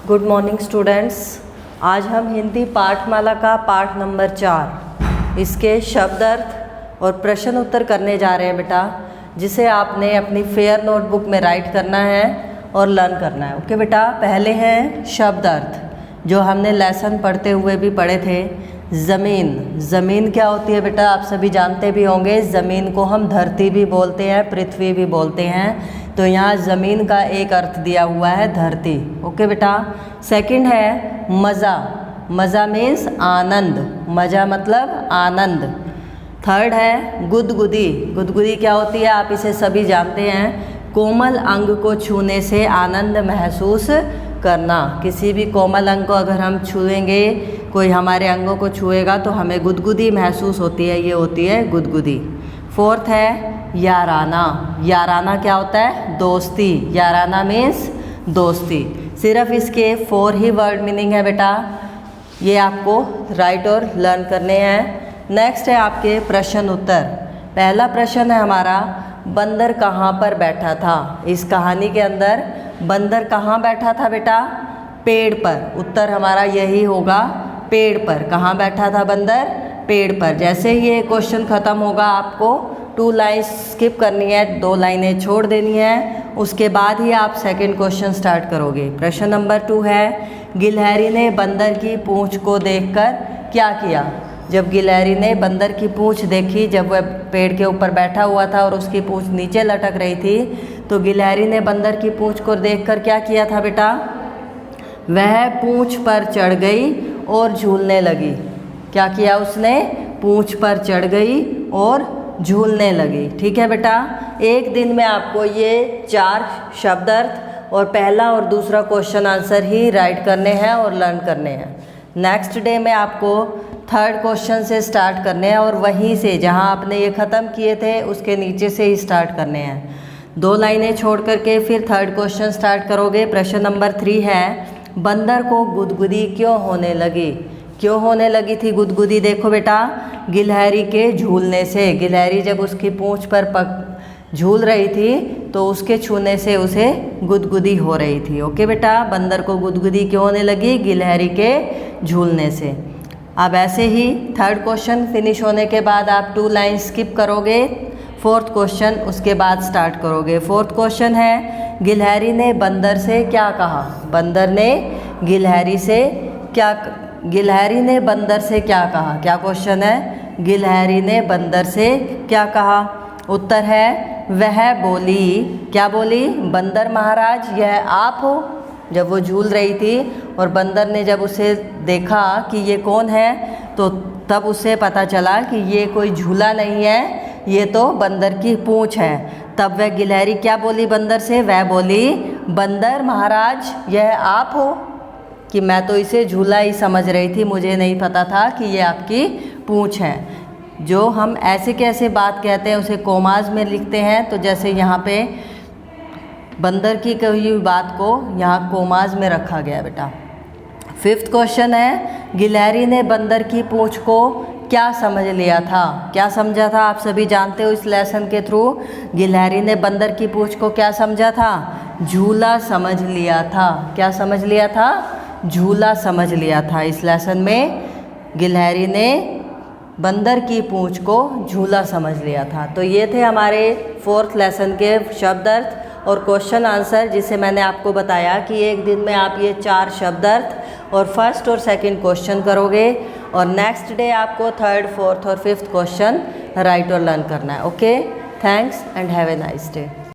Good morning students. आज हम हिंदी पाठमाला का पाठ नंबर 4 इसके शब्द अर्थ और प्रश्न उत्तर करने जा रहे हैं बेटा, जिसे आपने अपनी फेयर नोटबुक में राइट करना है और लर्न करना है। ओके बेटा, पहले हैं शब्द अर्थ जो हमने लेसन पढ़ते हुए भी पढ़े थे। ज़मीन, ज़मीन क्या होती है बेटा, आप सभी जानते भी होंगे। ज़मीन को हम धरती भी बोलते हैं, पृथ्वी भी बोलते हैं। तो यहाँ ज़मीन का एक अर्थ दिया हुआ है धरती। ओके बेटा। सेकंड है मज़ा, मज़ा मीन्स आनंद, मज़ा मतलब आनंद। थर्ड है गुदगुदी, गुदगुदी क्या होती है आप इसे सभी जानते हैं। कोमल अंग को छूने से आनंद महसूस करना। किसी भी कोमल अंग को अगर हम छुएंगे, कोई हमारे अंगों को छुएगा तो हमें गुदगुदी महसूस होती है, ये होती है गुदगुदी। फोर्थ है याराना, याराना क्या होता है दोस्ती, याराना मीन्स दोस्ती। सिर्फ इसके 4 ही वर्ड मीनिंग है बेटा, ये आपको राइट और लर्न करने हैं। नेक्स्ट है आपके प्रश्न उत्तर। पहला प्रश्न है हमारा, बंदर कहाँ पर बैठा था। इस कहानी के अंदर बंदर कहाँ बैठा था बेटा, पेड़ पर। उत्तर हमारा यही होगा, पेड़ पर। कहाँ बैठा था बंदर, पेड़ पर। जैसे ही ये क्वेश्चन ख़त्म होगा आपको 2 लाइन्स स्किप करनी है, 2 लाइनें छोड़ देनी है, उसके बाद ही आप सेकंड क्वेश्चन स्टार्ट करोगे। प्रश्न नंबर 2 है, गिलहरी ने बंदर की पूंछ को देखकर क्या किया। जब गिलहरी ने बंदर की पूंछ देखी, जब वह पेड़ के ऊपर बैठा हुआ था और उसकी पूंछ नीचे लटक रही थी, तो गिलहरी ने बंदर की पूंछ को देखकर क्या किया था बेटा, वह पूंछ पर चढ़ गई और झूलने लगी। क्या किया उसने, पूंछ पर चढ़ गई और झूलने लगी। ठीक है बेटा, एक दिन में आपको ये 4 शब्द अर्थ और पहला और दूसरा क्वेश्चन आंसर ही राइट करने हैं और लर्न करने हैं। नेक्स्ट डे में आपको 3rd क्वेश्चन से स्टार्ट करने हैं और वहीं से जहां आपने ये ख़त्म किए थे उसके नीचे से ही स्टार्ट करने हैं। 2 लाइनें छोड़ करके फिर 3rd क्वेश्चन स्टार्ट करोगे। प्रश्न नंबर 3 है, बंदर को गुदगुदी क्यों होने लगी। क्यों होने लगी थी गुदगुदी, देखो बेटा, गिलहरी के झूलने से। गिलहरी जब उसकी पूंछ पर झूल रही थी तो उसके छूने से उसे गुदगुदी हो रही थी। ओके बेटा, बंदर को गुदगुदी क्यों होने लगी, गिलहरी के झूलने से। अब ऐसे ही 3rd क्वेश्चन फिनिश होने के बाद आप 2 लाइन स्किप करोगे, 4th क्वेश्चन उसके बाद स्टार्ट करोगे। 4th क्वेश्चन है, गिलहरी ने बंदर से क्या कहा। बंदर ने गिलहरी से क्या, गिलहरी ने बंदर से क्या कहा। क्या क्वेश्चन है, गिलहरी ने बंदर से क्या कहा। उत्तर है, वह बोली, क्या बोली, बंदर महाराज यह आप हो। जब वो झूल रही थी और बंदर ने जब उसे देखा कि ये कौन है, तो तब उसे पता चला कि ये कोई झूला नहीं है, ये तो बंदर की पूंछ है। तब वह गिलहरी क्या बोली बंदर से, वह बोली, बंदर महाराज यह आप हो, कि मैं तो इसे झूला ही समझ रही थी, मुझे नहीं पता था कि ये आपकी पूंछ है। जो हम ऐसे कैसे बात कहते हैं उसे कोमाज में लिखते हैं, तो जैसे यहाँ पे बंदर की कही हुई बात को यहाँ कोमाज में रखा गया बेटा। 5th क्वेश्चन है, गिलहरी ने बंदर की पूंछ को क्या समझ लिया था। क्या समझा था आप सभी जानते हो इस लेसन के थ्रू। गिलहरी ने बंदर की पूंछ को क्या समझा था, झूला समझ लिया था। क्या समझ लिया था, झूला समझ लिया था। इस लेसन में गिलहरी ने बंदर की पूंछ को झूला समझ लिया था। तो ये थे हमारे 4th लेसन के शब्द अर्थ और क्वेश्चन आंसर, जिसे मैंने आपको बताया कि एक दिन में आप ये 4 शब्द अर्थ और 1st और 2nd क्वेश्चन करोगे और नेक्स्ट डे आपको 3rd, 4th और 5th क्वेश्चन राइट और लर्न करना है। Okay, thanks and have a nice day.